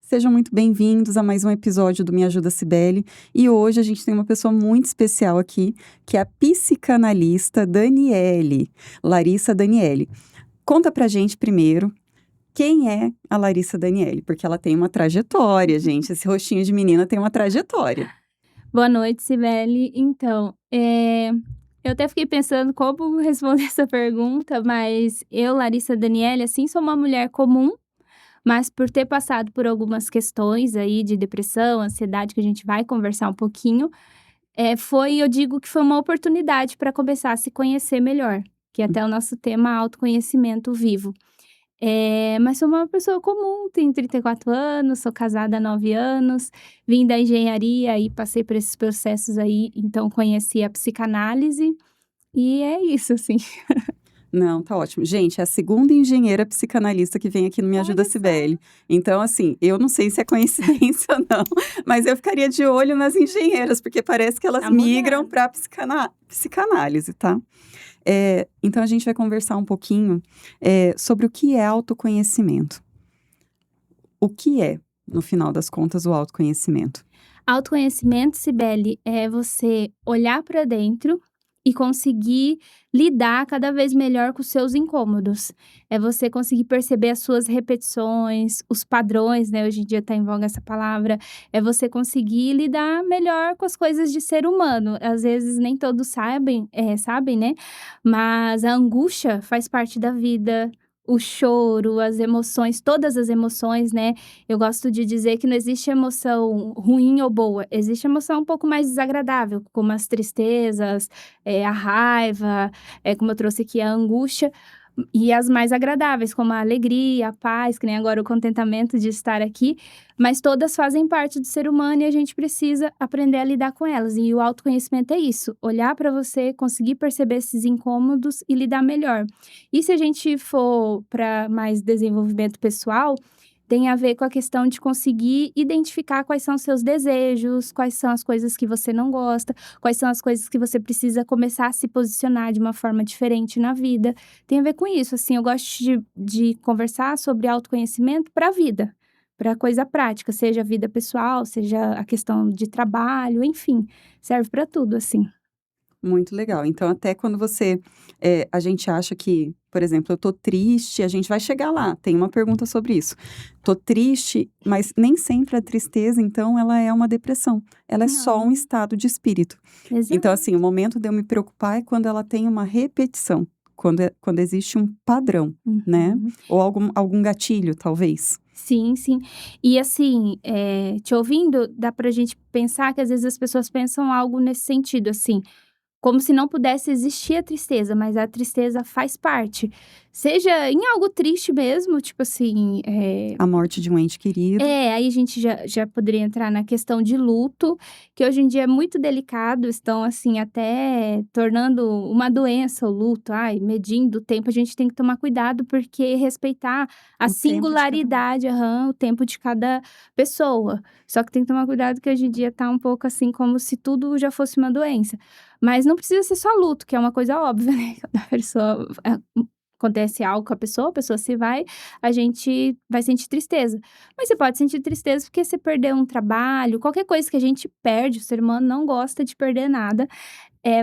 Sejam muito bem-vindos a mais um episódio do Me Ajuda Cibele. E hoje a gente tem uma pessoa muito especial aqui, que é a psicanalista Daniele, Larissa Daniele. Conta pra gente primeiro quem é a Larissa Daniele, porque ela tem uma trajetória, gente. Esse rostinho de menina tem uma trajetória. Boa noite, Cibele. Então, eu até fiquei pensando como responder essa pergunta, mas eu, Larissa Daniele, assim, sou uma mulher comum, mas por ter passado por algumas questões aí de depressão, ansiedade, que a gente vai conversar um pouquinho, eu digo que foi uma oportunidade para começar a se conhecer melhor, que é até o nosso tema autoconhecimento vivo. Mas sou uma pessoa comum, tenho 34 anos, sou casada há 9 anos, vim da engenharia e passei por esses processos aí, então conheci a psicanálise e é isso, assim. Não, tá ótimo. Gente, é a segunda engenheira psicanalista que vem aqui no Me Ajuda Olha só. Cibele. Então, assim, eu não sei se é coincidência ou não, mas eu ficaria de olho nas engenheiras, porque parece que elas Tá migram mudando. para psicanálise, tá? Então, a gente vai conversar um pouquinho sobre o que é autoconhecimento. O que é, no final das contas, o autoconhecimento? Autoconhecimento, Cibele, é você olhar para dentro e conseguir lidar cada vez melhor com os seus incômodos. É você conseguir perceber as suas repetições, os padrões, né? Hoje em dia tá em voga essa palavra. É você conseguir lidar melhor com as coisas de ser humano. Às vezes nem todos sabem, né? Mas a angústia faz parte da vida. O choro, as emoções, todas as emoções, né? Eu gosto de dizer que não existe emoção ruim ou boa, existe emoção um pouco mais desagradável, como as tristezas, a raiva, como eu trouxe aqui, a angústia, e as mais agradáveis, como a alegria, a paz, que nem agora o contentamento de estar aqui, mas todas fazem parte do ser humano e a gente precisa aprender a lidar com elas. E o autoconhecimento é isso, olhar para você, conseguir perceber esses incômodos e lidar melhor. E se a gente for para mais desenvolvimento pessoal, tem a ver com a questão de conseguir identificar quais são os seus desejos, quais são as coisas que você não gosta, quais são as coisas que você precisa começar a se posicionar de uma forma diferente na vida. Tem a ver com isso, assim, eu gosto de conversar sobre autoconhecimento para a vida, para coisa prática, seja a vida pessoal, seja a questão de trabalho, enfim, serve para tudo, assim. Muito legal. Então, até quando a gente acha que, por exemplo, eu tô triste, a gente vai chegar lá, tem uma pergunta sobre isso. Tô triste, mas nem sempre a tristeza, então, ela é uma depressão. Ela é só um Não, estado de espírito. Então, exato. assim, o momento de eu me preocupar é quando ela tem uma repetição, quando existe um padrão, né? Uhum. Ou algum gatilho, talvez. Sim, sim. E assim, te ouvindo, dá pra gente pensar que às vezes as pessoas pensam algo nesse sentido, assim, como se não pudesse existir a tristeza, mas a tristeza faz parte. Seja em algo triste mesmo, tipo assim, A morte de um ente querido. aí a gente já poderia entrar na questão de luto, que hoje em dia é muito delicado, estão, assim, até tornando uma doença o luto. Ai, medindo o tempo, a gente tem que tomar cuidado, porque respeitar a O tempo de cada um. singularidade o tempo de cada pessoa. Só que tem que tomar cuidado que hoje em dia tá um pouco, assim, como se tudo já fosse uma doença. Mas não precisa ser só luto, que é uma coisa óbvia, né, quando a pessoa acontece algo com a pessoa se vai, a gente vai sentir tristeza. Mas você pode sentir tristeza porque você perdeu um trabalho, qualquer coisa que a gente perde, o ser humano não gosta de perder nada.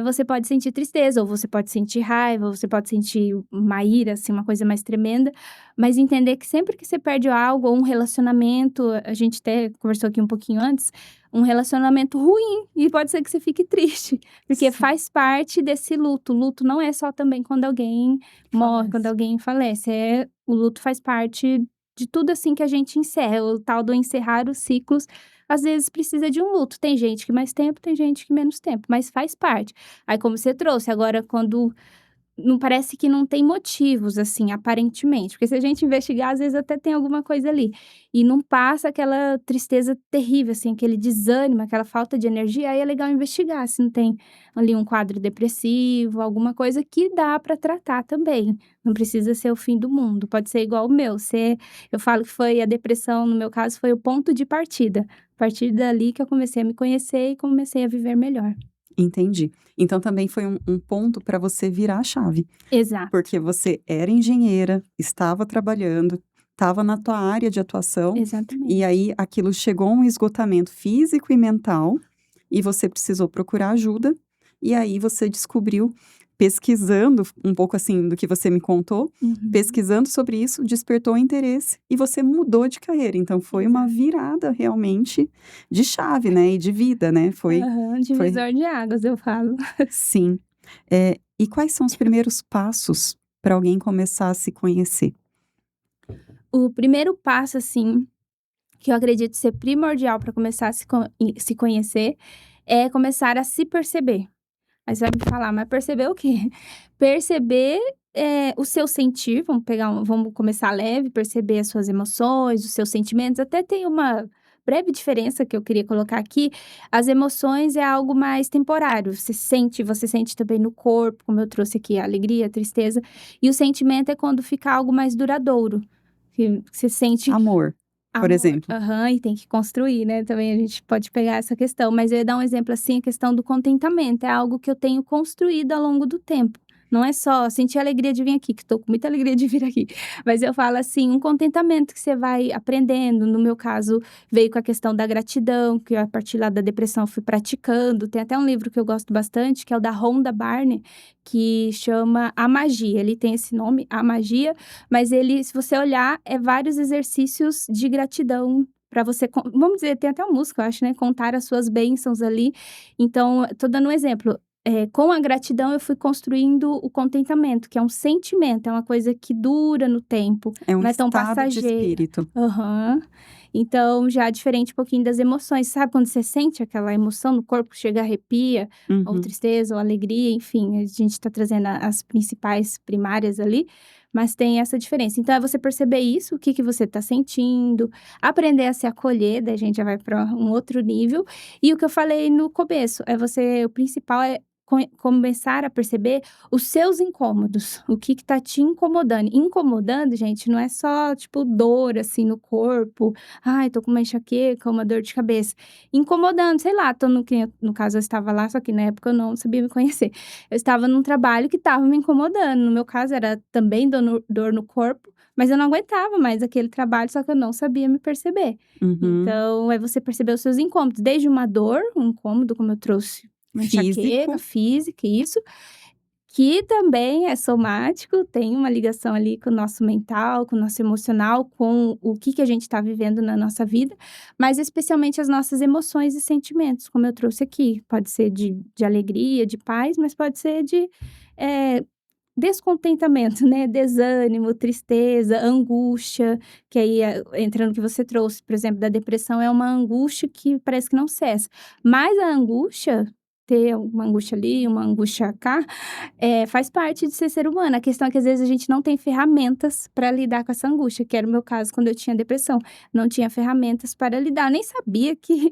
Você pode sentir tristeza, ou você pode sentir raiva, ou você pode sentir uma ira, assim, uma coisa mais tremenda, mas entender que sempre que você perde algo, ou um relacionamento, a gente até conversou aqui um pouquinho antes, um relacionamento ruim, e pode ser que você fique triste, porque Sim, faz parte desse luto. O luto não é só também quando alguém morre, quando falece. alguém falece, o luto faz parte de tudo, assim, que a gente encerra, o tal do encerrar os ciclos, às vezes precisa de um luto. Tem gente que mais tempo, tem gente que menos tempo, mas faz parte. Aí, como você trouxe, agora quando não parece que não tem motivos, assim, aparentemente, porque se a gente investigar, às vezes até tem alguma coisa ali. E não passa aquela tristeza terrível, assim, aquele desânimo, aquela falta de energia, aí é legal investigar se não tem ali um quadro depressivo, alguma coisa que dá para tratar também. Não precisa ser o fim do mundo, pode ser igual o meu. Eu falo que foi a depressão, no meu caso, foi o ponto de partida. A partir dali que eu comecei a me conhecer e comecei a viver melhor. Entendi. Então também foi um ponto para você virar a chave. Exato. Porque você era engenheira, estava trabalhando, estava na tua área de atuação, Exatamente. e aí aquilo chegou a um esgotamento físico e mental, e você precisou procurar ajuda, e aí você descobriu, pesquisando um pouco assim do que você me contou, Uhum. pesquisando sobre isso, despertou interesse e você mudou de carreira. Então foi uma Exato. virada realmente de chave, né, e de vida, né, Aham, foi divisor de águas, eu falo. sim. E quais são os primeiros passos para alguém começar a se conhecer? O primeiro passo, assim, que eu acredito ser primordial para começar a se conhecer, é começar a se perceber. Aí você vai me falar: "Mas perceber o quê?" Perceber, o seu sentir, vamos começar leve, perceber as suas emoções, os seus sentimentos. Até tem uma breve diferença que eu queria colocar aqui: as emoções é algo mais temporário, você sente também no corpo, como eu trouxe aqui a alegria, a tristeza, e o sentimento é quando fica algo mais duradouro, que você sente Amor, por amor. exemplo. Aham, e tem que construir, né, também a gente pode pegar essa questão, mas eu ia dar um exemplo, assim, a questão do contentamento, é algo que eu tenho construído ao longo do tempo. Não é só sentir a alegria de vir aqui, que estou com muita alegria de vir aqui, mas eu falo assim, um contentamento que você vai aprendendo, no meu caso, veio com a questão da gratidão, que eu, a partir lá da depressão eu fui praticando, tem até um livro que eu gosto bastante, que é o da Rhonda Byrne, que chama A Magia, ele tem esse nome, A Magia, mas ele, se você olhar, é vários exercícios de gratidão para você, vamos dizer, tem até uma música, eu acho, né? Contar as suas bênçãos ali. Então, tô dando um exemplo. Com a gratidão, eu fui construindo o contentamento, que é um sentimento, é uma coisa que dura no tempo, É um não é tão estado de passageira. espírito. Aham. Então, já é diferente um pouquinho das emoções. Sabe quando você sente aquela emoção no corpo, chega arrepia, ou Uhum. tristeza, ou alegria, enfim, a gente está trazendo as principais primárias ali. Mas tem essa diferença. Então, é você perceber isso, o que que você está sentindo, aprender a se acolher, daí a gente já vai para um outro nível. E o que eu falei no começo, o principal é começar a perceber os seus incômodos, o que que tá te incomodando. Incomodando, gente, não é só, tipo, dor, assim, no corpo, "Ai, tô com uma enxaqueca, uma dor de cabeça", incomodando, sei lá, tô no caso eu estava lá, só que na época eu não sabia me conhecer. Eu estava num trabalho que estava me incomodando, no meu caso era também dor no corpo, mas eu não aguentava mais aquele trabalho, só que eu não sabia me perceber. Uhum. Então, é você perceber os seus incômodos, desde uma dor, um incômodo, como eu trouxe, uma enxaqueca Físico. física, isso, que também é somático, tem uma ligação ali com o nosso mental, com o nosso emocional, com o que a gente está vivendo na nossa vida, mas especialmente as nossas emoções e sentimentos, como eu trouxe aqui. Pode ser de alegria, de paz, mas pode ser de eh, descontentamento, né? Desânimo, tristeza, angústia, que aí entra no que você trouxe, por exemplo, da depressão, é uma angústia que parece que não cessa. Mas a angústia, ter uma angústia ali, uma angústia cá, faz parte de ser humano. A questão é que às vezes a gente não tem ferramentas para lidar com essa angústia, que era o meu caso quando eu tinha depressão. Não tinha ferramentas para lidar. Eu nem sabia que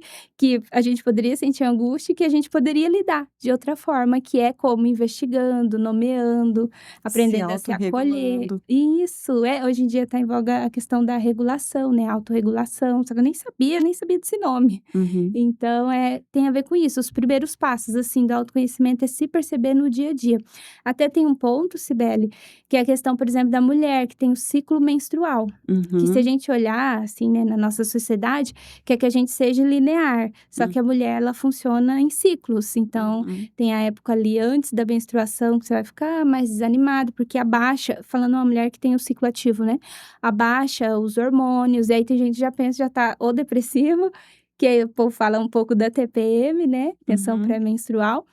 a gente poderia sentir angústia e que a gente poderia lidar de outra forma, que é como investigando, nomeando, Se aprendendo a se acolher. autorregulando. Isso, hoje em dia está em voga a questão da regulação, né? Autorregulação. Só que eu nem sabia desse nome. Uhum. Então, tem a ver com isso. Os primeiros passos, assim, do autoconhecimento é se perceber no dia a dia. Até tem um ponto, Cibele, que é a questão, por exemplo, da mulher que tem o ciclo menstrual. Que se a Uhum. gente olhar, assim, né, na nossa sociedade, quer que a gente seja linear. Só que a mulher, ela funciona em ciclos. Então, Uhum. tem a época ali antes da menstruação que você vai ficar mais desanimado, porque abaixa, falando uma mulher que tem o ciclo ativo, né? Abaixa os hormônios, e aí tem gente que já pensa, já tá ou depressivo, que aí o povo fala um pouco da TPM, né? Tensão Uhum. pré-menstrual.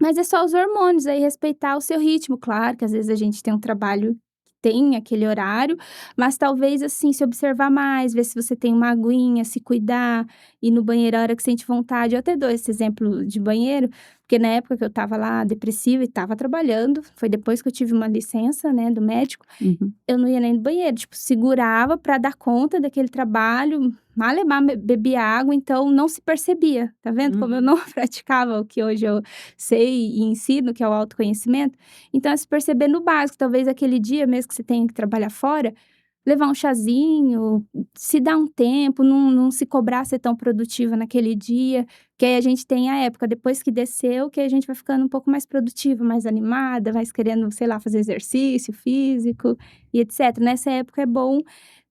Mas é só os hormônios, aí respeitar o seu ritmo. Claro que às vezes a gente tem um trabalho que tem aquele horário, mas talvez, assim, se observar mais, ver se você tem uma aguinha, se cuidar, ir no banheiro a hora que sente vontade. Eu até dou esse exemplo de banheiro, porque na época que eu estava lá depressiva e estava trabalhando, foi depois que eu tive uma licença, né, do médico, Uhum. eu não ia nem no banheiro, tipo, segurava para dar conta daquele trabalho, malemar bebia água, então não se percebia, tá vendo como eu Uhum. não praticava o que hoje eu sei e ensino, que é o autoconhecimento? Então é se perceber no básico, talvez aquele dia mesmo que você tenha que trabalhar fora, levar um chazinho, se dar um tempo, não se cobrar ser tão produtiva naquele dia, que aí a gente tem a época depois que desceu, que a gente vai ficando um pouco mais produtiva, mais animada, mais querendo, sei lá, fazer exercício físico e etc. Nessa época é bom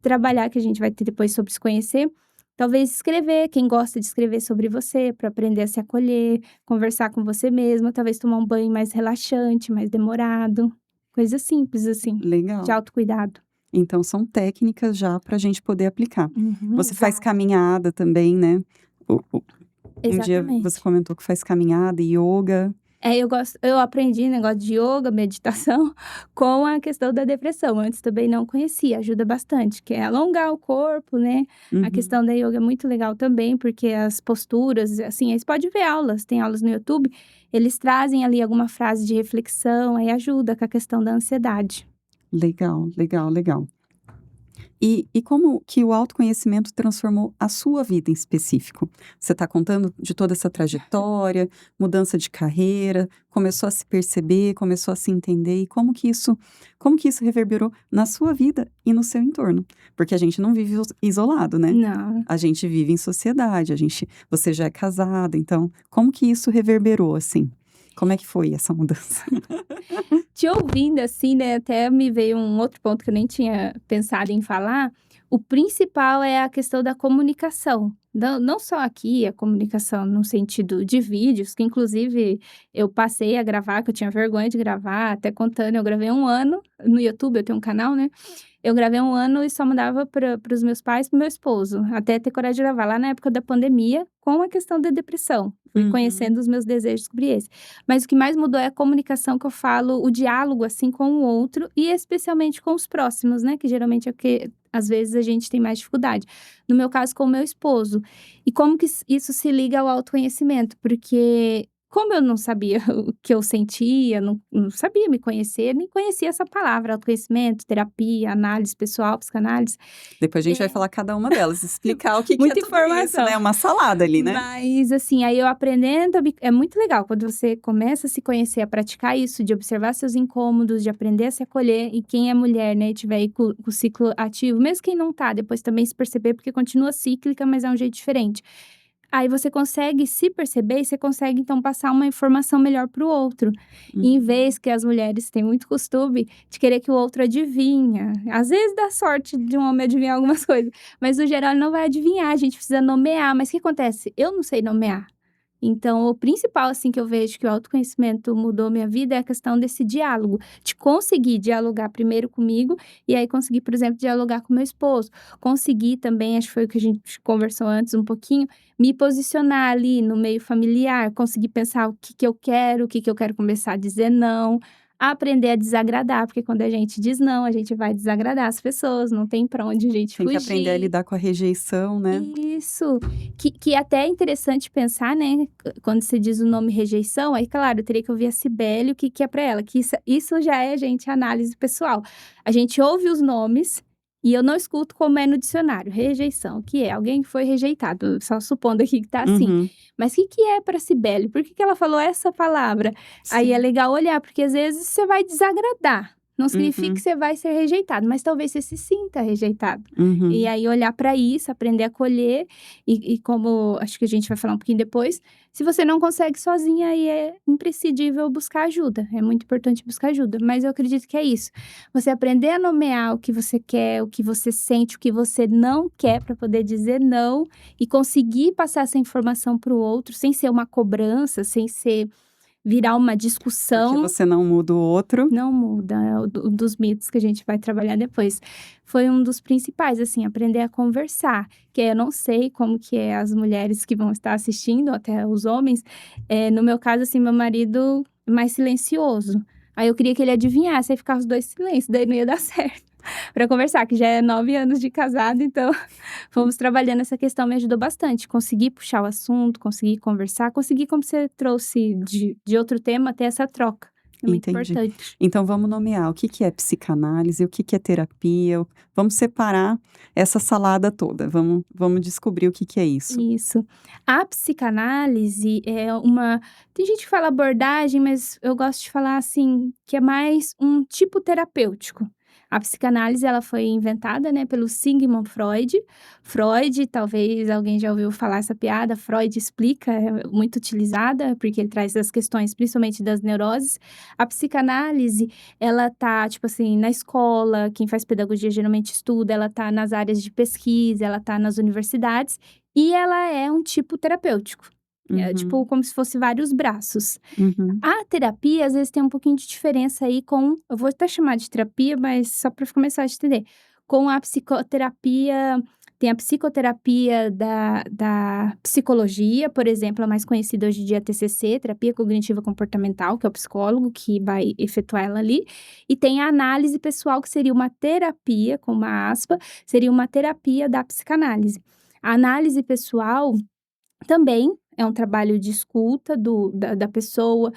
trabalhar, que a gente vai ter depois sobre se conhecer, talvez escrever, quem gosta de escrever sobre você, para aprender a se acolher, conversar com você mesma, talvez tomar um banho mais relaxante, mais demorado, coisa simples assim, de Legal. autocuidado. Então são técnicas já para a gente poder aplicar. Uhum, Você faz exato. caminhada também, né? Um dia você Exatamente. comentou que faz caminhada, yoga. Eu aprendi negócio de yoga, meditação, com a questão da depressão. Antes também não conhecia, ajuda bastante, que é alongar o corpo, né. A Uhum. questão da yoga é muito legal também, porque as posturas, assim, aí você pode ver aulas, tem aulas no YouTube, eles trazem ali alguma frase de reflexão, aí ajuda com a questão da ansiedade. Legal, legal, legal. E como que o autoconhecimento transformou a sua vida em específico? Você está contando de toda essa trajetória, mudança de carreira, começou a se perceber, começou a se entender, e como que isso reverberou na sua vida e no seu entorno? Porque a gente não vive isolado, né? Não. A gente vive em sociedade, você já é casada, então como que isso reverberou assim? Como é que foi essa mudança? Te ouvindo assim, né, até me veio um outro ponto que eu nem tinha pensado em falar. O principal é a questão da comunicação. Não só aqui, a comunicação no sentido de vídeos, que inclusive eu passei a gravar, que eu tinha vergonha de gravar, até contando, eu gravei 1 ano no YouTube, eu tenho um canal, né? Eu gravei 1 ano e só mandava para os meus pais e para o meu esposo, até ter coragem de gravar lá na época da pandemia, com a questão da depressão. Fui Uhum. conhecendo os meus desejos, descobri esse. Mas o que mais mudou é a comunicação que eu falo, o diálogo, assim, com o outro e especialmente com os próximos, né, que geralmente é o que às vezes a gente tem mais dificuldade. No meu caso, com o meu esposo. E como que isso se liga ao autoconhecimento? Porque como eu não sabia o que eu sentia, não sabia me conhecer, nem conhecia essa palavra, autoconhecimento, terapia, análise pessoal, psicanálise. Depois a gente vai É, falar cada uma delas, explicar o que que é muita tudo isso, informação. né, uma salada ali, né. Mas, assim, aí eu aprendendo é muito legal quando você começa a se conhecer, a praticar isso, de observar seus incômodos, de aprender a se acolher. E quem é mulher, né, e tiver aí com o ciclo ativo, mesmo quem não tá, depois também se perceber, porque continua cíclica, mas é um jeito diferente. Aí você consegue se perceber e você consegue, então, passar uma informação melhor para o outro. E em Uhum. vez que as mulheres têm muito costume de querer que o outro adivinha. Às vezes dá sorte de um homem adivinhar algumas coisas, mas no geral ele não vai adivinhar, a gente precisa nomear. Mas o que acontece? Eu não sei nomear. Então, o principal, assim, que eu vejo que o autoconhecimento mudou minha vida é a questão desse diálogo, de conseguir dialogar primeiro comigo e aí conseguir, por exemplo, dialogar com meu esposo. Conseguir também, acho que foi o que a gente conversou antes um pouquinho, me posicionar ali no meio familiar, conseguir pensar o que que eu quero começar a dizer não, aprender a desagradar, porque quando a gente diz não, a gente vai desagradar as pessoas, não tem pra onde a gente Tem que aprender a fugir. lidar com a rejeição, né. Isso, que até é interessante pensar, né, quando você diz o nome rejeição, aí claro, eu teria que ouvir a Cibele, o que que é para ela, que isso já é, gente, análise pessoal. A gente ouve os nomes e eu não escuto como é no dicionário, rejeição, o que é? Alguém que foi rejeitado, só supondo aqui que tá assim. Uhum. Mas o que que é para Cibele? Por que que ela falou essa palavra? Aí é Sim. legal olhar, porque às vezes você vai desagradar, não significa que Uhum. você vai ser rejeitado, mas talvez você se sinta rejeitado. E Uhum. aí olhar para isso, aprender a acolher e como acho que a gente vai falar um pouquinho depois, se você não consegue sozinha, aí é imprescindível buscar ajuda, é muito importante buscar ajuda, mas eu acredito que é isso, você aprender a nomear o que você quer, o que você sente, o que você não quer para poder dizer não e conseguir passar essa informação para o outro sem ser uma cobrança, sem ser virar uma Porque discussão. você não muda o outro. Não muda, é um dos mitos que a gente vai trabalhar depois. Foi um dos principais, assim, aprender a conversar, que eu não sei como que é as mulheres que vão estar assistindo, até os homens, no meu caso, assim, meu marido é mais silencioso, aí eu queria que ele adivinhasse, aí ficava os 2 silêncio, daí não ia dar certo para conversar, que já é 9 anos de casado, então fomos trabalhando essa questão, me ajudou bastante, conseguir puxar o assunto, conseguir conversar, conseguir, como você trouxe de outro tema, ter essa troca. É muito Entendi. importante. Então vamos nomear o que que é psicanálise, o que que é terapia, vamos separar essa salada toda, vamos descobrir o que que é isso. Isso. A psicanálise é uma tem gente que fala abordagem, mas eu gosto de falar, assim, que é mais um tipo terapêutico. A psicanálise, ela foi inventada, né, pelo Sigmund Freud. Freud, talvez alguém já ouviu falar essa piada, Freud explica, é muito utilizada, porque ele traz as questões, principalmente das neuroses. A psicanálise, ela tá, tipo assim, na escola, quem faz pedagogia geralmente estuda, ela tá nas áreas de pesquisa, ela tá nas universidades, e ela é um tipo terapêutico. É tipo Uhum. como se fosse vários braços. Uhum. A terapia, às vezes, tem um pouquinho de diferença aí com eu vou até chamar de terapia, mas só para começar a entender. Com a psicoterapia tem a psicoterapia da psicologia, por exemplo, a mais conhecida hoje em dia é a TCC, terapia cognitiva comportamental, que é o psicólogo que vai efetuar ela ali. E tem a análise pessoal, que seria uma terapia, com uma aspa, seria uma terapia da psicanálise. A análise pessoal também é um trabalho de escuta da pessoa.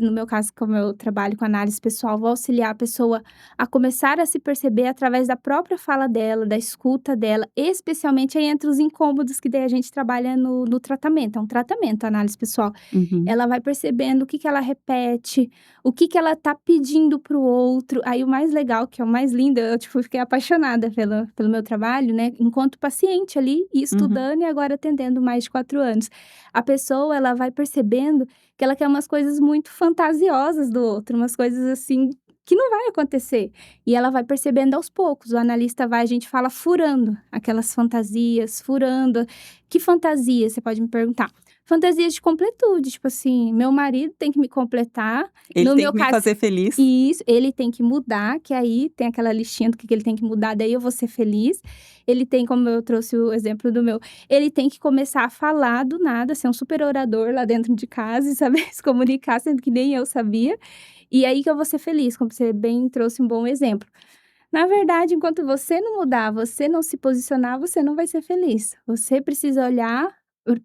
No meu caso, como eu trabalho com análise pessoal, vou auxiliar a pessoa a começar a se perceber através da própria fala dela, da escuta dela, especialmente aí entre os incômodos que daí a gente trabalha no tratamento. É um tratamento, a análise pessoal. Uhum. Ela vai percebendo o que ela repete, o que ela tá pedindo para o outro. Aí o mais legal, que é o mais lindo, eu, tipo, fiquei apaixonada pelo meu trabalho, né, enquanto paciente ali, e Uhum. estudando e agora atendendo mais de 4 anos. A pessoa, ela vai percebendo que ela quer umas coisas muito fantasiosas do outro, umas coisas assim que não vai acontecer. E ela vai percebendo aos poucos. O analista vai, a gente fala furando aquelas fantasias, furando. Que fantasia, você pode me perguntar? Fantasias de completude, tipo assim, meu marido tem que me completar. Ele No tem meu que me caso, fazer feliz. isso, ele tem que mudar, que aí tem aquela listinha do que ele tem que mudar, daí eu vou ser feliz. Ele tem, como eu trouxe o exemplo do meu, ele tem que começar a falar do nada, ser um super orador lá dentro de casa e saber se comunicar, sendo que nem eu sabia. E aí que eu vou ser feliz, como você bem trouxe um bom exemplo. Na verdade, enquanto você não mudar, você não se posicionar, você não vai ser feliz. Você precisa olhar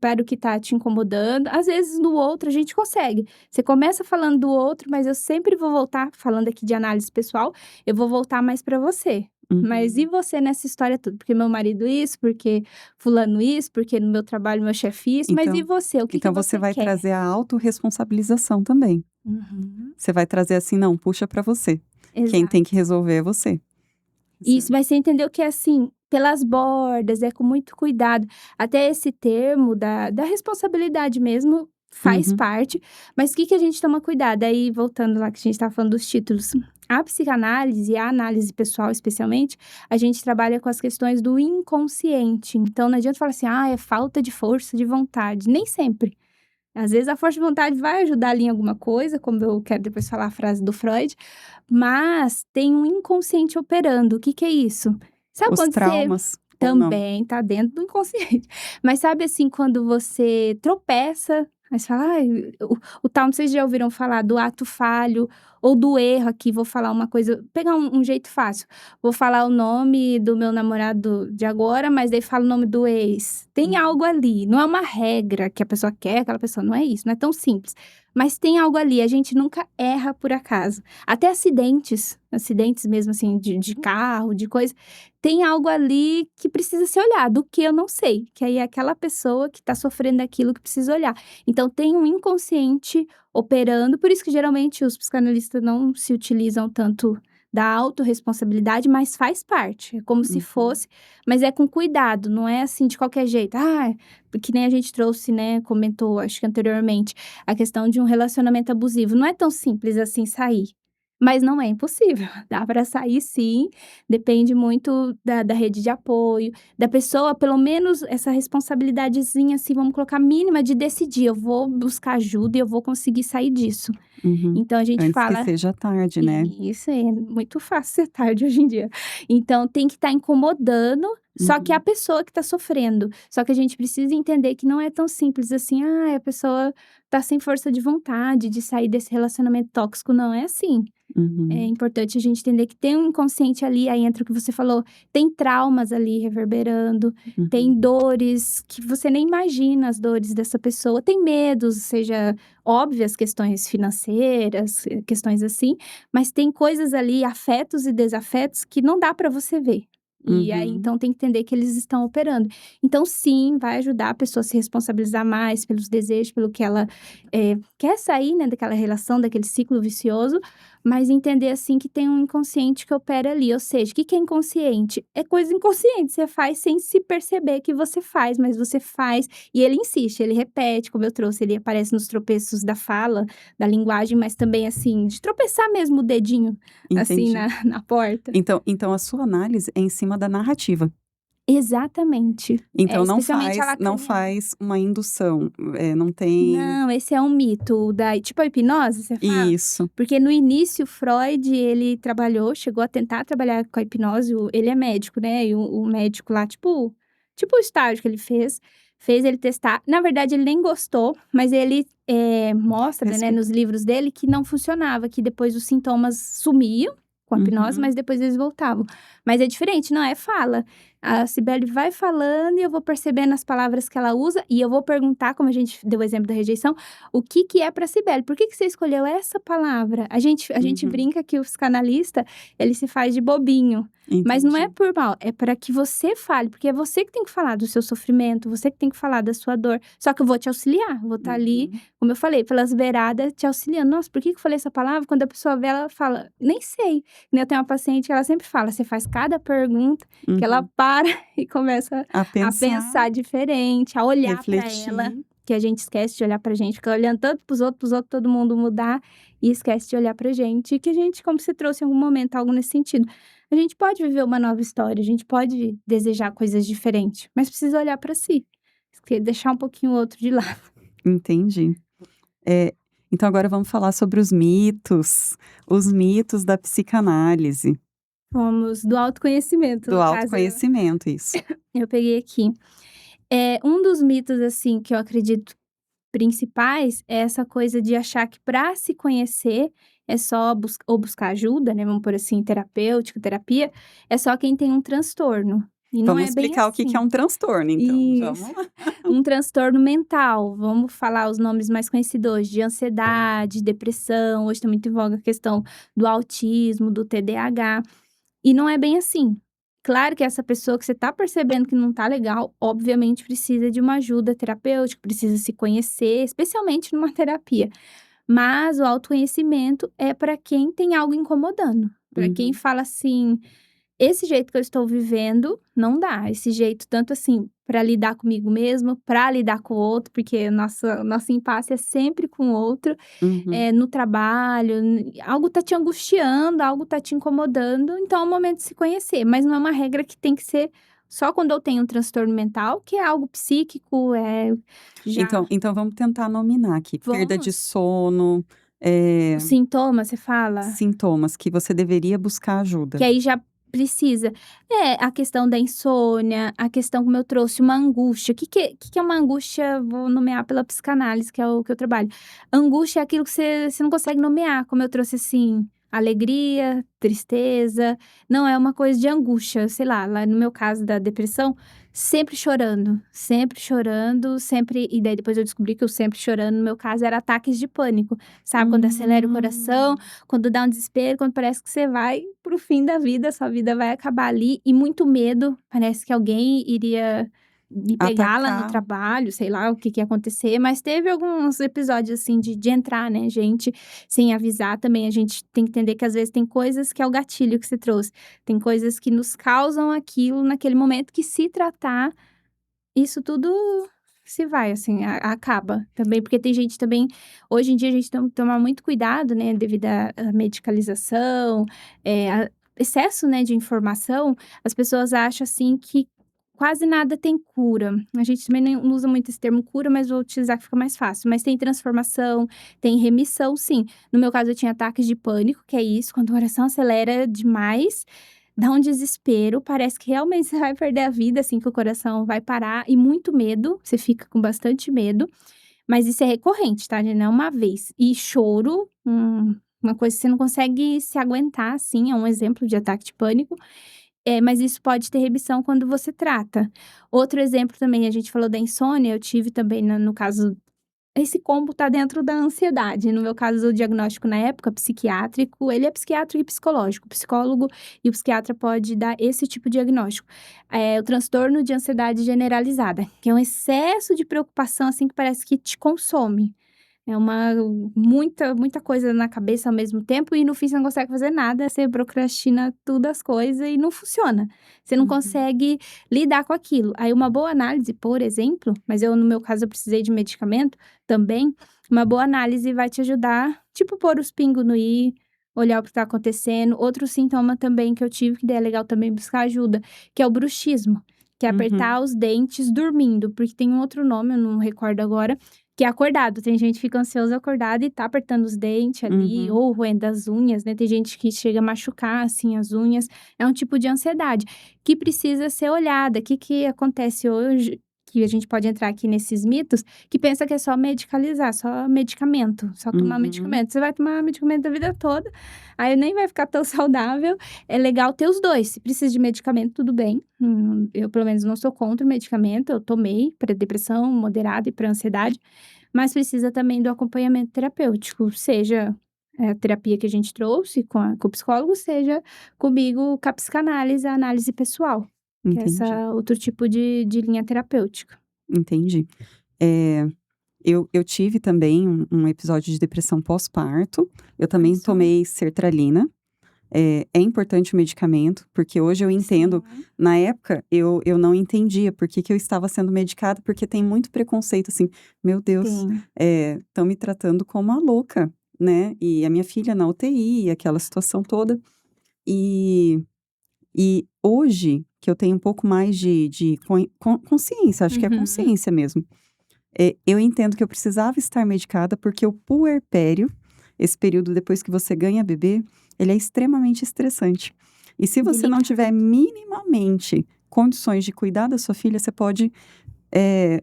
para o que está te incomodando. Às vezes, no outro, a gente consegue. Você começa falando do outro, mas eu sempre vou voltar, falando aqui de análise pessoal, eu vou voltar mais para você. Mas e Uhum. você nessa história toda? Porque meu marido isso, porque fulano isso, porque no meu trabalho meu chefe isso, mas e Então você? O que que então você você vai quer? trazer a autorresponsabilização também. Uhum. Você vai trazer assim: "Não, puxa pra você. Quem tem que Exato. resolver é você". Isso, Certo. mas você entendeu que é assim, pelas bordas, é com muito cuidado. Até esse termo da responsabilidade mesmo faz Uhum. parte, mas o que que a gente toma cuidado? Aí, voltando lá que a gente estava falando dos títulos. A psicanálise e a análise pessoal, especialmente, a gente trabalha com as questões do inconsciente. Então, não adianta falar assim, ah, é falta de força de vontade. Nem sempre. Às vezes a força de vontade vai ajudar ali em alguma coisa, como eu quero depois falar a frase do Freud, mas tem um inconsciente operando. O que que é isso? Sabe Os quando você traumas ou não? também tá dentro do inconsciente. Mas sabe assim, quando você tropeça, aí você fala, ai, o tal, não sei se já ouviram falar do ato falho ou do erro aqui, vou falar uma coisa, pegar um jeito fácil. Vou falar o nome do meu namorado de agora, mas daí fala o nome do ex. Tem Uhum. algo ali, não é uma regra que a pessoa quer, aquela pessoa, não é isso, não é tão simples. Mas tem algo ali, a gente nunca erra por acaso. Até acidentes mesmo assim, de carro, de coisa, tem algo ali que precisa ser olhado, o que eu não sei, que aí é aquela pessoa que tá sofrendo aquilo que precisa olhar. Então tem um inconsciente operando, por isso que geralmente os psicanalistas não se utilizam tanto da autorresponsabilidade, mas faz parte, é como se Uhum. fosse, mas é com cuidado, não é assim de qualquer jeito. Ah, que nem a gente trouxe, né, comentou acho que anteriormente, a questão de um relacionamento abusivo, não é tão simples assim sair. Mas não é impossível, dá para sair sim, depende muito da rede de apoio, da pessoa, pelo menos essa responsabilidadezinha, assim, vamos colocar mínima de decidir: "Eu vou buscar ajuda e eu vou conseguir sair disso". Uhum. Então a gente Antes que fala seja tarde, né? isso, é muito fácil ser tarde hoje em dia. Então tem que estar incomodando, só que é a Uhum. pessoa que está sofrendo. Só que a gente precisa entender que não é tão simples assim: "Ah, a pessoa tá sem força de vontade de sair desse relacionamento tóxico", não é assim. É Uhum. importante a gente entender que tem um inconsciente ali, aí entra o que você falou, tem traumas ali reverberando, tem Uhum. dores que você nem imagina as dores dessa pessoa, tem medos, seja óbvias questões financeiras, questões assim, mas tem coisas ali, afetos e desafetos que não dá para você ver. E aí, Uhum. então, tem que entender que eles estão operando. Então, sim, vai ajudar a pessoa a se responsabilizar mais pelos desejos, pelo que ela quer sair, né, daquela relação, daquele ciclo vicioso, mas entender, assim, que tem um inconsciente que opera ali. Ou seja, o que que é inconsciente? É coisa inconsciente, você faz sem se perceber que você faz, mas você faz. E ele insiste, ele repete, como eu trouxe, ele aparece nos tropeços da fala, da linguagem, mas também, assim, de tropeçar mesmo o dedinho, assim, Entendi. na porta. Então a sua análise é em cima da narrativa. Exatamente. É, Então especialmente a não lacaniana. faz uma indução, não tem Não, esse é um mito da tipo a hipnose, você fala? isso. Porque no início Freud, ele trabalhou, chegou a tentar trabalhar com a hipnose, ele é médico, né, e o médico lá, tipo o estágio que ele fez ele testar. Na verdade ele nem gostou, mas ele, mostra, né, nos Respeito. livros dele que não funcionava, que depois os sintomas sumiam com a hipnose, Uhum. mas depois eles voltavam. Mas é diferente, não é fala. A Cibele vai falando e eu vou percebendo as palavras que ela usa e eu vou perguntar, como a gente deu o exemplo da rejeição, o que que é para Cibele? Por que que você escolheu essa palavra? A gente Uhum. brinca que o psicanalista, ele se faz de bobinho, mas não é Entendi. por mal, é para que você fale, porque é você que tem que falar do seu sofrimento, você que tem que falar da sua dor. Só que eu vou te auxiliar, vou estar ali, Uhum. como eu falei, pelas beiradas, te auxiliando. Nossa, por que que eu falei essa palavra? Quando a pessoa vê, ela fala, nem sei. Eu tenho uma paciente que ela sempre fala, você faz cada pergunta que ela Uhum. para e começa A a pensar, pensar diferente, a olhar para ela, refletir. que a gente esquece de olhar pra gente, fica olhando tanto pros outros, todo mundo mudar e esquece de olhar pra gente. E que a gente, como você trouxe em algum momento algo nesse sentido, a gente pode viver uma nova história, a gente pode desejar coisas diferentes, mas precisa olhar pra si, deixar um pouquinho o outro de lado. Entendi. Eh, então agora vamos falar sobre os mitos da psicanálise, Vamos do autoconhecimento, do no caso, autoconhecimento, isso. eu peguei aqui. Um dos mitos, assim, que eu acredito principais é essa coisa de achar que para se conhecer é só buscar ajuda, né, vamos por assim, terapêutica, terapia, é só quem tem um transtorno. E não Vamos é bem explicar o que que é assim. um transtorno então, Isso. vamos lá. Um transtorno mental, vamos falar os nomes mais conhecidos hoje, de ansiedade, depressão, hoje está muito em voga a questão do autismo, do TDAH. E não é bem assim. Claro que essa pessoa que você tá percebendo que não tá legal, obviamente precisa de uma ajuda terapêutica, precisa se conhecer, especialmente numa terapia. Mas o autoconhecimento é para quem tem algo incomodando, para quem Uhum. fala assim: esse jeito que eu estou vivendo não dá. Esse jeito, tanto assim, para lidar comigo mesmo, para lidar com o outro, porque nosso impasse é sempre com o outro, Uhum. no trabalho, algo tá te angustiando, algo tá te incomodando, então é o momento de se conhecer. Mas não é uma regra que tem que ser só quando eu tenho um transtorno mental, que é algo psíquico, já. Então vamos tentar nominar aqui, perda de Vamos. sono, Os sintomas, você fala? sintomas que você deveria buscar ajuda. Que aí já precisa. A questão da insônia, a questão como eu trouxe, uma angústia. O que é uma angústia? Vou nomear pela psicanálise, que é o que eu trabalho. Angústia é aquilo que você não consegue nomear, como eu trouxe assim, alegria, tristeza. Não é uma coisa de angústia, sei lá no meu caso da depressão, sempre chorando, sempre. E daí depois eu descobri que o sempre chorando, no meu caso, era ataques de pânico. Sabe, quando acelera o coração, Hum. quando dá um desespero, quando parece que você vai pro fim da vida, sua vida vai acabar ali, e muito medo, parece que alguém iria me pegar lá no Atacar. trabalho, sei lá o que que ia acontecer, mas teve alguns episódios, assim, de entrar, né, gente, sem avisar também, a gente tem que entender que às vezes tem coisas que é o gatilho que você trouxe, tem coisas que nos causam aquilo naquele momento que se tratar, isso tudo se vai, assim, acaba também, porque tem gente também hoje em dia a gente tem que tomar muito cuidado, né, devido à medicalização, excesso, né, de informação, as pessoas acham, assim, que quase nada tem cura. A gente também não usa muito esse termo cura, mas vou utilizar que fica mais fácil. Mas tem transformação, tem remissão, sim. No meu caso, eu tinha ataques de pânico, que é isso, quando o coração acelera demais, dá um desespero, parece que realmente você vai perder a vida, assim, que o coração vai parar, e muito medo, você fica com bastante medo, mas isso é recorrente, tá, não é uma vez. E choro, uma coisa que você não consegue se aguentar, assim, é um exemplo de ataque de pânico, mas isso pode ter remissão quando você trata. Outro exemplo também, a gente falou da insônia, eu tive também no caso esse combo tá dentro da ansiedade. No meu caso, o diagnóstico na época, psiquiátrico, ele é psiquiátrico e psicológico. O psicólogo e o psiquiatra pode dar esse tipo de diagnóstico. É o transtorno de ansiedade generalizada, que é um excesso de preocupação, assim, que parece que te consome. É muita coisa na cabeça ao mesmo tempo e no fim você não consegue fazer nada, você procrastina tudo as coisas e não funciona. Você não Uhum. consegue lidar com aquilo. Aí uma boa análise, por exemplo, mas no meu caso eu precisei de medicamento também, uma boa análise vai te ajudar, tipo, pôr os pingos no i, olhar o que tá acontecendo. Outro sintoma também que eu tive, que daí é legal também buscar ajuda, que é o bruxismo, que é Uhum. apertar os dentes dormindo, porque tem um outro nome, eu não recordo agora, que é acordado. Tem gente que fica ansioso acordado e tá apertando os dentes ali, Uhum. ou roendo as unhas, né? Tem gente que chega a machucar, assim, as unhas. É um tipo de ansiedade que precisa ser olhada. O que acontece hoje, que a gente pode entrar aqui nesses mitos, que pensa que é só medicalizar, só medicamento, só tomar Uhum. medicamento. Você vai tomar medicamento a vida toda, aí nem vai ficar tão saudável. É legal ter os dois. Se precisa de medicamento, tudo bem. Eu, pelo menos, não sou contra o medicamento. Eu tomei para depressão moderada e para ansiedade. Mas precisa também do acompanhamento terapêutico, seja a terapia que a gente trouxe com o psicólogo, seja comigo com a psicanálise, a análise pessoal, que é Entendi, essa outro tipo de linha terapêutica. entendi. Eh, eu tive também um episódio de depressão pós-parto, eu Olha também só. tomei sertralina. É importante o medicamento, porque hoje eu entendo. Sim, Na época, eu não entendia por que que eu estava sendo medicada, porque tem muito preconceito, assim, meu Deus, tem. estão me tratando como a louca, né? E a minha filha na UTI, aquela situação toda. E, e hoje, que eu tenho um pouco mais de consciência, acho que é Uhum. consciência mesmo. Eu entendo que eu precisava estar medicada, porque o puerpério, esse período depois que você ganha bebê, ele é extremamente estressante. E se você não tiver Delicado. minimamente condições de cuidar da sua filha, você pode,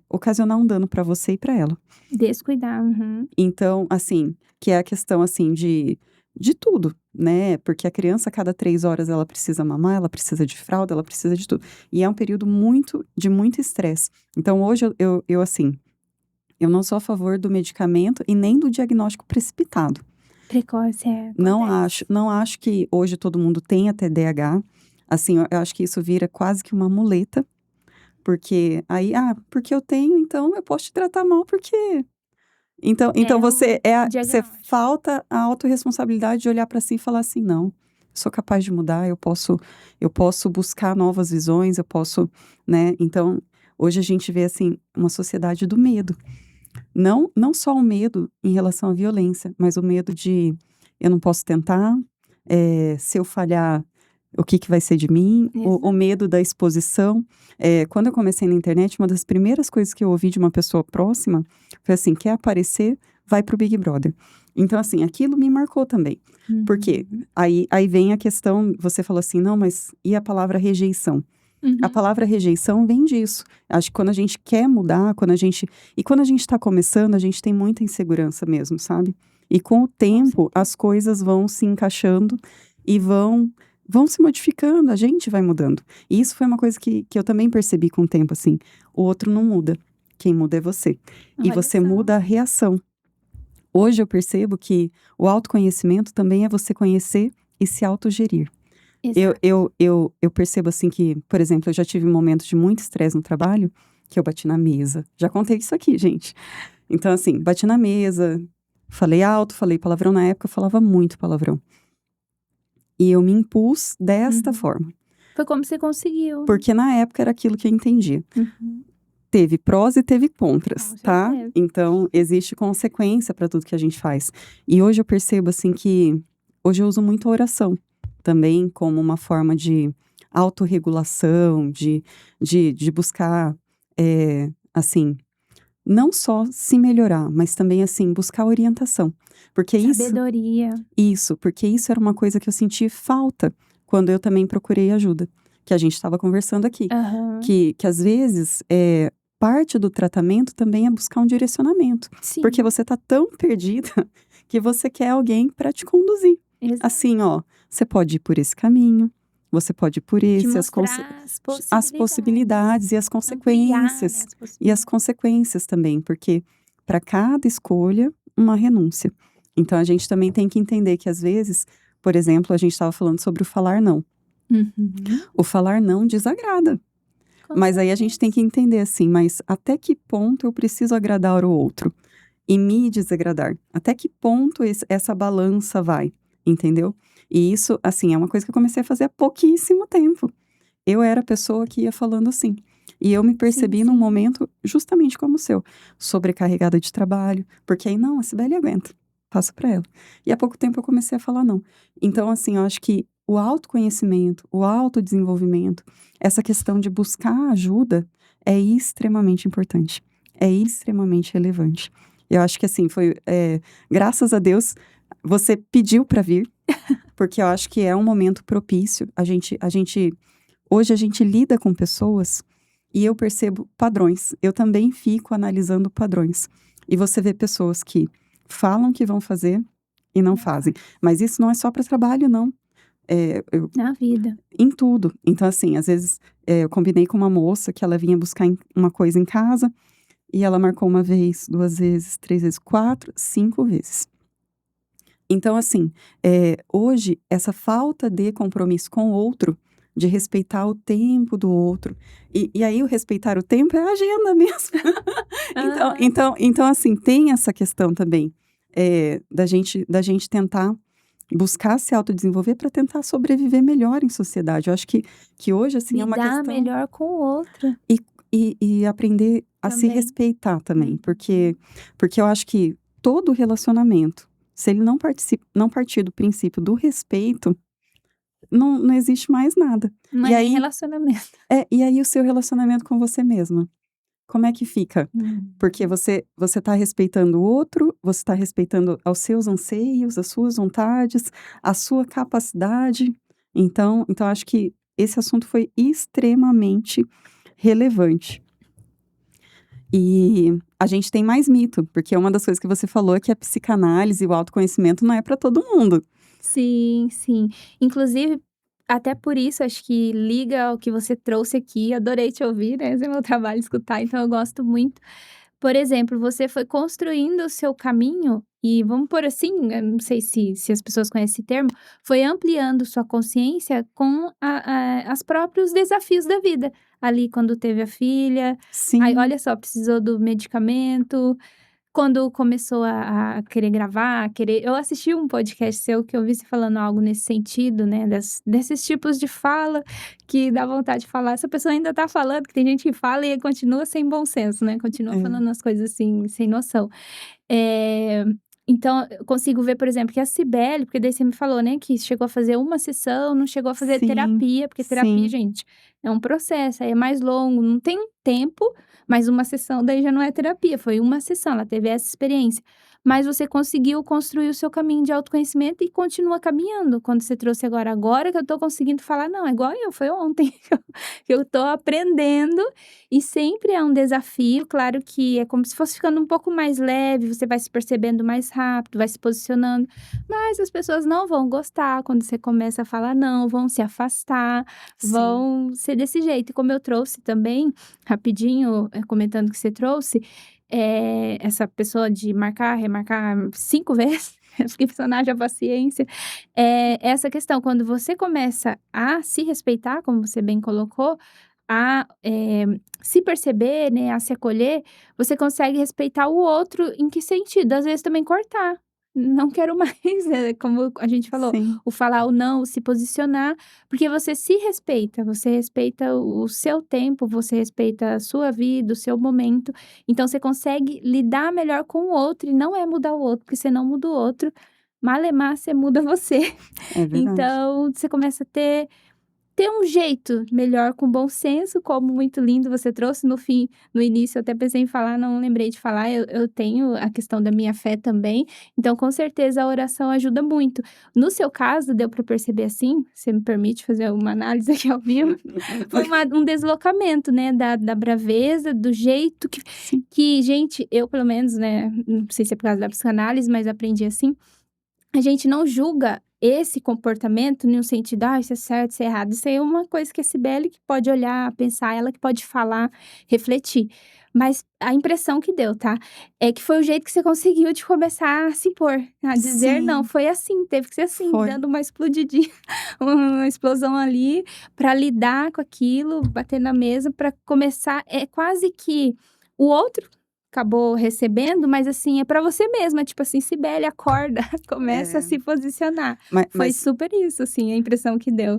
ocasionar um dano para você e para ela. Descuidar. Uhum. Então, assim, que é a questão, assim, de tudo, né, porque a criança a cada 3 horas ela precisa mamar, ela precisa de fralda, ela precisa de tudo. E é um período de muito estresse. Então hoje eu assim, eu não sou a favor do medicamento e nem do diagnóstico precipitado. Precoce, Não acontece. acho não acho que hoje todo mundo tenha TDAH. Assim, eu acho que isso vira quase que uma muleta, porque aí: "Ah, porque eu tenho, então eu posso te tratar mal, porque". Então É o você diagnóstico. falta a autorresponsabilidade de olhar para si e falar assim: "Não, sou capaz de mudar, eu posso buscar novas visões, eu posso", né. Então, hoje a gente vê, assim, uma sociedade do medo. Não só o medo em relação à violência, mas o medo de: "Eu não posso tentar, se eu falhar, o que que vai ser de mim?", o Exato. medo da exposição. Quando eu comecei na internet, uma das primeiras coisas que eu ouvi de uma pessoa próxima foi assim: "Quer aparecer, vai para o Big Brother". Então, assim, aquilo me marcou também. Por quê? Uhum. Aí vem a questão, você falou assim: "Não, mas e a palavra rejeição?". A Uhum. palavra rejeição vem disso. Acho que quando a gente quer mudar, quando a gente está começando, a gente tem muita insegurança mesmo, sabe. E com o Com tempo, certeza. as coisas vão se encaixando e vão se modificando, a gente vai mudando. E isso foi uma coisa que eu também percebi com o tempo, assim, o outro não muda, quem muda é você. E Olha você só. muda a reação. Hoje eu percebo que o autoconhecimento também é você conhecer e se autogerir. Eu Exato. eu eu eu percebo, assim, que, por exemplo, eu já tive momentos de muito estresse no trabalho, que eu bati na mesa. Já contei isso aqui, gente. Então, assim, bati na mesa, falei alto, falei palavrão. Na época eu falava muito palavrão. E eu me impus desta Uhum. forma, Foi como você conseguiu, né. porque na época era aquilo que eu entendia. Uhum. Teve prós e teve contras, Com tá. certeza. Então existe consequência para tudo que a gente faz. E hoje eu percebo, assim, que hoje eu uso muito a oração, também como uma forma de autorregulação, de buscar, assim, não só se melhorar, mas também, assim, buscar orientação. Porque Sabedoria. porque isso era uma coisa que eu senti falta quando eu também procurei ajuda, que a gente estava conversando aqui. Aham. Que às vezes, parte do tratamento também é buscar um direcionamento, porque Sim, você está tão perdida que você quer alguém para te conduzir. exato. Assim, ó, você pode ir por esse caminho, você pode ir por Te esse, mostrar as as possibilidades. possibilidades Ampliar, né, consequências, as e as possibilidades. consequências também, porque para cada escolha, uma renúncia. Então a gente também tem que entender que às vezes, por exemplo, a gente estava falando sobre o falar não. Uhum. O falar não desagrada. Com Mas aí a gente tem certeza. que entender assim, mas até que ponto eu preciso agradar o outro? e me desagradar? Até que ponto essa balança vai, entendeu? E isso, assim, é uma coisa que eu comecei a fazer há pouquíssimo tempo. Eu era a pessoa que ia falando assim. E eu me Sim, percebi num sim. momento justamente como o seu, sobrecarregada de trabalho, porque aí não, a Sibeli aguenta, passa pra ela. E há pouco tempo eu comecei a falar não. Então, assim, eu acho que o autoconhecimento, o autodesenvolvimento, essa questão de buscar ajuda é extremamente importante, é extremamente relevante. Eu acho que, assim, graças a Deus, você pediu para vir, porque eu acho que é um momento propício. Hoje a gente lida com pessoas e eu percebo padrões. Eu também fico analisando padrões. E você vê pessoas que falam que vão fazer e não fazem. Mas isso não é só para trabalho, não. Na vida. Em tudo. Então, assim, às vezes eu combinei com uma moça que ela vinha buscar uma coisa em casa e ela marcou uma vez, 2 vezes, 3 vezes, 4, 5 vezes. Então, assim, hoje, essa falta de compromisso com o outro, de respeitar o tempo do outro, e aí o respeitar o tempo é a agenda mesmo. Aham. Então, assim, tem essa questão também, da gente tentar buscar se autodesenvolver para tentar sobreviver melhor em sociedade. Eu acho que hoje, assim, é uma Lidar questão melhor com o outro e e aprender a se também. respeitar também, Uhum. porque eu acho que todo relacionamento, se ele não partir do princípio do respeito, não existe mais nada. Não E é nem aí relacionamento. e aí o seu relacionamento com você mesma, como é que fica? Uhum. Porque você tá respeitando o outro, você está respeitando aos seus anseios, as suas vontades, a sua capacidade. Então acho que esse assunto foi extremamente relevante. E a gente tem mais mito, porque uma das coisas que você falou é que a psicanálise e o autoconhecimento não é para todo mundo. Sim, sim. Inclusive, até por isso, acho que liga ao que você trouxe aqui. Adorei te ouvir, né? Esse é meu trabalho escutar, então eu gosto muito. Por exemplo, você foi construindo o seu caminho e vamos por assim, eu não sei se as pessoas conhecem esse termo, foi ampliando sua consciência com as próprios desafios da vida. Ali, quando teve a filha, aí Sim, olha só, precisou do medicamento, quando começou a querer gravar, a querer eu assisti um podcast seu que eu vi você falando algo nesse sentido, né, desses tipos de fala que dá vontade de falar. Essa pessoa ainda tá falando, que tem gente que fala e continua sem bom senso, né, continua é. falando as coisas, assim, sem noção. Eh, então eu consigo ver, por exemplo, que a Cibele porque daí você me falou, né, que chegou a fazer uma sessão, não chegou a fazer Sim, terapia, porque terapia, sim, gente, é um processo, aí é mais longo, não tem um tempo, mas uma sessão daí já não é terapia, foi uma sessão, ela teve essa experiência. Mas você conseguiu construir o seu caminho de autoconhecimento e continua caminhando. Quando você trouxe agora que eu tô conseguindo falar: "Não, é igual eu, foi ontem que eu tô aprendendo", e sempre é um desafio, claro que é como se fosse ficando um pouco mais leve, você vai se percebendo mais rápido, vai se posicionando, mas as pessoas não vão gostar quando você começa a falar não, vão se afastar, sim. vão ser desse jeito. E como eu trouxe também, rapidinho, comentando que você trouxe, essa pessoa de marcar, remarcar 5 vezes, eu fiquei pensando: "Haja paciência". Essa questão, quando você começa a se respeitar, como você bem colocou, a, se perceber, né, a se acolher, você consegue respeitar o outro em que sentido? Às vezes também cortar. Não quero mais, como a gente falou, Sim, o falar o não, o se posicionar, porque você se respeita, você respeita o seu tempo, você respeita a sua vida, o seu momento, então você consegue lidar melhor com o outro e não é mudar o outro, porque você não muda o outro, malemar você muda você. é verdade. Então você começa a ter um jeito melhor com bom senso, como muito lindo você trouxe no fim, no início eu até pensei em falar, não lembrei de falar, eu tenho a questão da minha fé também, então com certeza a oração ajuda muito. No seu caso, deu para perceber assim, você me permite fazer uma análise aqui ao vivo, foi um deslocamento, né, da braveza, do jeito Sim, que gente, eu pelo menos, né, não sei se é por causa da psicanálise, mas aprendi assim, a gente não julga esse comportamento em um sentido: "Ah, isso é certo, isso é errado". Isso aí é uma coisa que a Cibele que pode olhar, pensar, ela que pode falar, refletir. Mas a impressão que deu, tá, é que foi o jeito que você conseguiu de começar a se impor, a dizer não, sim, foi assim, teve que ser assim, foi. dando uma explodidinha, uma explosão ali, para lidar com aquilo, bater na mesa, para começar é quase que o outro acabou recebendo, mas assim, é pra você mesma, tipo assim, Cibele, acorda, começa a É, se posicionar. ma- Foi mas, super isso, assim, a impressão que deu.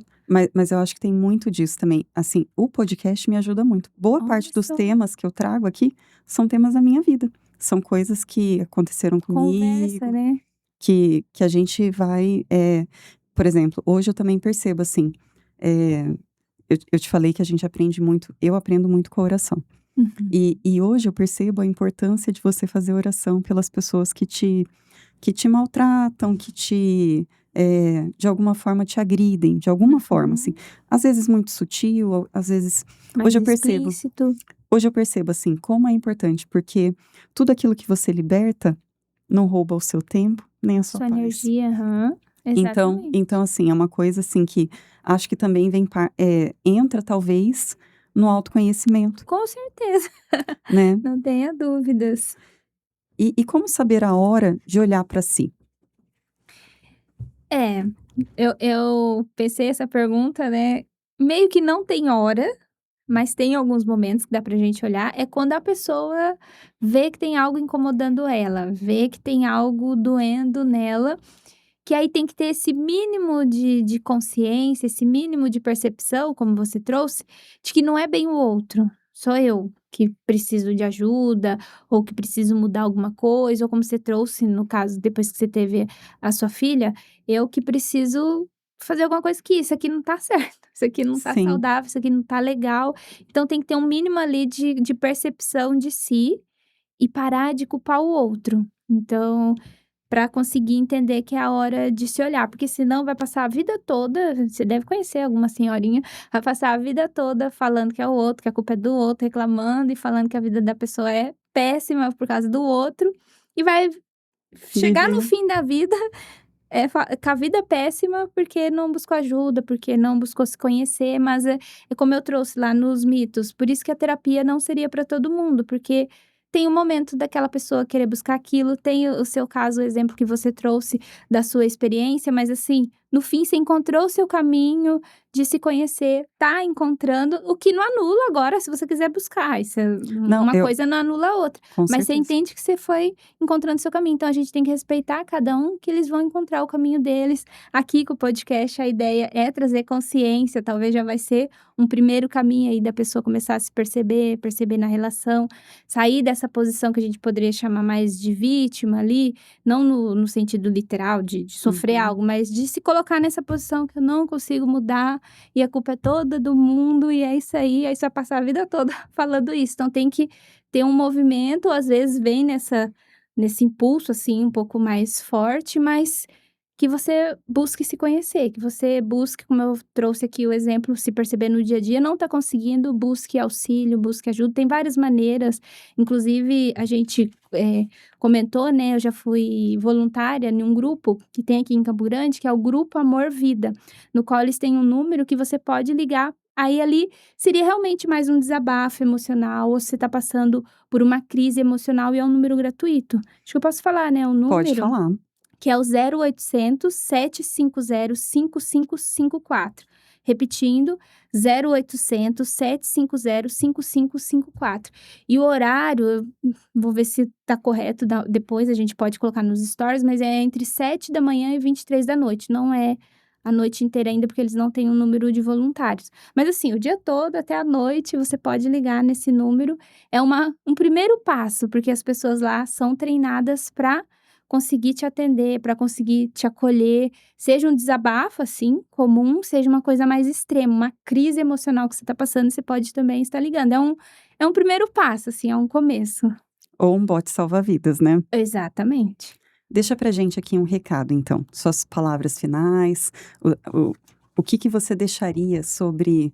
mas eu acho que tem muito disso também. Assim, o podcast me ajuda muito. Boa Olha parte dos só, temas que eu trago aqui são temas da minha vida. São coisas que aconteceram conversa, comigo, né? que a gente vai. Por exemplo, hoje eu também percebo assim. é, eu te falei que a gente aprende muito, eu aprendo muito com a oração. Uhum. E hoje eu percebo a importância de você fazer oração pelas pessoas que te maltratam, de alguma forma te agridem, de alguma forma, assim. Uhum. Às vezes muito sutil, às vezes. Mais Hoje eu percebo, explícito, hoje eu percebo, assim, como é importante, porque tudo aquilo que você liberta não rouba o seu tempo, nem a sua sua paz. energia, aham. Então, Exatamente. assim, é uma coisa, assim, que acho que também entra, talvez, no autoconhecimento, Com certeza, né? não tenha dúvidas. E como saber a hora de olhar para si? É, eu pensei essa pergunta, né, meio que não tem hora, mas tem alguns momentos que dá pra gente olhar, é quando a pessoa vê que tem algo incomodando ela, vê que tem algo doendo nela, que aí tem que ter esse mínimo de consciência, esse mínimo de percepção, como você trouxe, de que não é bem o outro, sou eu que preciso de ajuda, ou que preciso mudar alguma coisa, ou como você trouxe no caso depois que você teve a sua filha, eu que preciso fazer alguma coisa que isso aqui não tá certo, isso aqui não tá Sim, saudável, isso aqui não tá legal. Então tem que ter um mínimo ali de percepção de si, e parar de culpar o outro. Então para conseguir entender que é a hora de se olhar, porque senão vai passar a vida toda, você deve conhecer alguma senhorinha, vai passar a vida toda falando que é o outro, que a culpa é do outro, reclamando e falando que a vida da pessoa é péssima por causa do outro, e vai chegar no viver. fim da vida, com a vida péssima porque não buscou ajuda, porque não buscou se conhecer, mas é como eu trouxe lá nos mitos, por isso que a terapia não seria para todo mundo, porque tem um momento daquela pessoa querer buscar aquilo, tem o seu caso, o exemplo que você trouxe da sua experiência, mas assim, no fim você encontrou o seu caminho de se conhecer, tá encontrando, o que não anula agora se você quiser buscar, isso Não, uma coisa não anula a outra, com mas você certeza. entende que você foi encontrando seu caminho, então a gente tem que respeitar cada um, que eles vão encontrar o caminho deles. Aqui com o podcast a ideia é trazer consciência, talvez já vai ser um primeiro caminho aí da pessoa começar a se perceber, perceber na relação, sair dessa posição que a gente poderia chamar mais de vítima ali, não no sentido literal de sofrer Uhum. algo, mas de se colocar nessa posição que eu não consigo mudar e a culpa é toda do mundo e é isso aí você vai passar a vida toda falando isso. Então tem que ter um movimento, às vezes vem nesse impulso, assim, um pouco mais forte, mas que você busque se conhecer, que você busque, como eu trouxe aqui o exemplo, se perceber no dia a dia, não está conseguindo, busque auxílio, busque ajuda. Tem várias maneiras, inclusive a gente comentou, né? Eu já fui voluntária em um grupo que tem aqui em Campo Grande, que é o Grupo Amor Vida, no qual eles têm um número que você pode ligar. Aí ali seria realmente mais um desabafo emocional, ou se você está passando por uma crise emocional e é um número gratuito. Acho que eu posso falar, né? O Pode número falar. que é o 0800 750 5554. Repetindo, 0800 750 5554. E o horário, eu vou ver se tá correto, depois a gente pode colocar nos stories, mas é entre 7 da manhã e 23 da noite. Não é a noite inteira ainda, porque eles não têm um número de voluntários. Mas assim, o dia todo, até a noite, você pode ligar nesse número. É um primeiro passo, porque as pessoas lá são treinadas para conseguir te atender, para conseguir te acolher, seja um desabafo, assim, comum, seja uma coisa mais extrema, uma crise emocional que você está passando, você pode também estar ligando. É um primeiro passo, assim, é um começo. Ou um bote salva-vidas, né? Exatamente. Deixa pra gente aqui um recado, então. Suas palavras finais, o, o, o que você deixaria sobre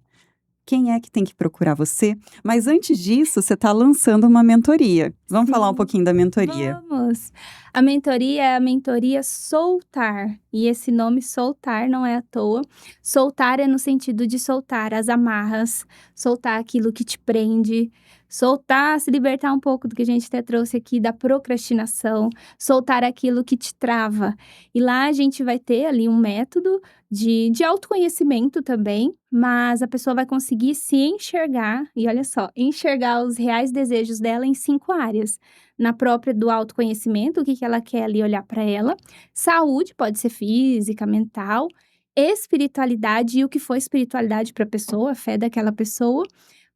quem é que tem que procurar você. Mas antes disso, você está lançando uma mentoria. Vamos falar um Sim. pouquinho da mentoria. Vamos! A mentoria é a mentoria Soltar, e esse nome Soltar não é à toa. Soltar é no sentido de soltar as amarras, soltar aquilo que te prende, Soltar, se libertar um pouco do que a gente até trouxe aqui da procrastinação, soltar aquilo que te trava. E lá a gente vai ter ali um método de autoconhecimento também, mas a pessoa vai conseguir se enxergar, e olha só, enxergar os reais desejos dela em 5 áreas. Na própria do autoconhecimento, o que ela quer ali olhar para ela. Saúde, pode ser física, mental. Espiritualidade e o que foi espiritualidade para a pessoa, a fé daquela pessoa.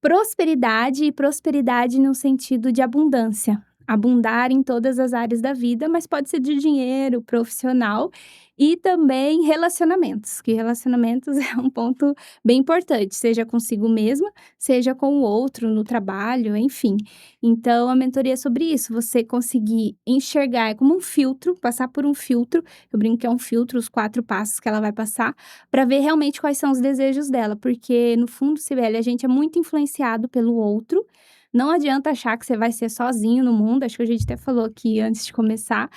Prosperidade, e prosperidade no sentido de abundância. Abundar em todas as áreas da vida, mas pode ser de dinheiro, profissional e também relacionamentos, que relacionamentos é um ponto bem importante, seja consigo mesma, seja com o outro, no trabalho, enfim. Então, a mentoria é sobre isso, você conseguir enxergar, é como um filtro, passar por um filtro, eu brinco que é um filtro, os 4 passos que ela vai passar, para ver realmente quais são os desejos dela, porque no fundo, Sibeli, a gente é muito influenciado pelo outro, não adianta achar que você vai ser sozinho no mundo, acho que a gente até falou aqui antes de começar,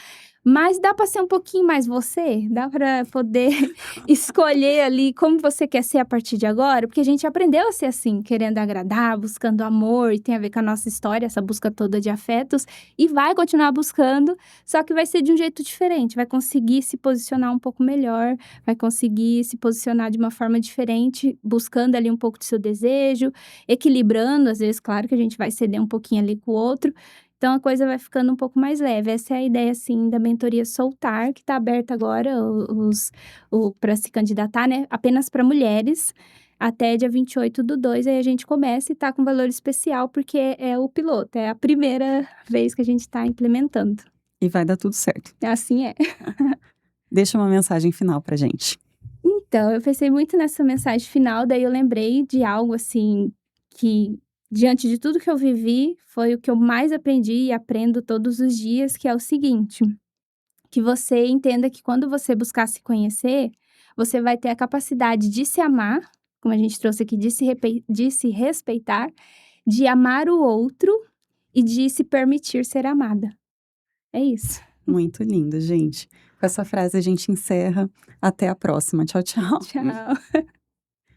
mas dá para ser um pouquinho mais você? Dá para poder escolher ali como você quer ser a partir de agora? Porque a gente aprendeu a ser assim, querendo agradar, buscando amor, e tem a ver com a nossa história, essa busca toda de afetos, e vai continuar buscando, só que vai ser de um jeito diferente, vai conseguir se posicionar um pouco melhor, vai conseguir se posicionar de uma forma diferente, buscando ali um pouco do seu desejo, equilibrando, às vezes, claro que a gente vai ceder um pouquinho ali com o outro, então a coisa vai ficando um pouco mais leve. Essa é a ideia, assim, da mentoria Soltar, que está aberta agora para se candidatar, né? Apenas para mulheres, até dia 28/2. Aí a gente começa e tá com valor especial, porque é o piloto, é a primeira vez que a gente está implementando. E vai dar tudo certo. Assim é. Deixa uma mensagem final pra gente. Então, eu pensei muito nessa mensagem final, daí eu lembrei de algo, assim, que diante de tudo que eu vivi, foi o que eu mais aprendi e aprendo todos os dias, que é o seguinte: que você entenda que quando você buscar se conhecer, você vai ter a capacidade de se amar, como a gente trouxe aqui, de se respeitar, de amar o outro e de se permitir ser amada. É isso. Muito lindo, gente. Com essa frase a gente encerra. Até a próxima. Tchau, tchau. Tchau.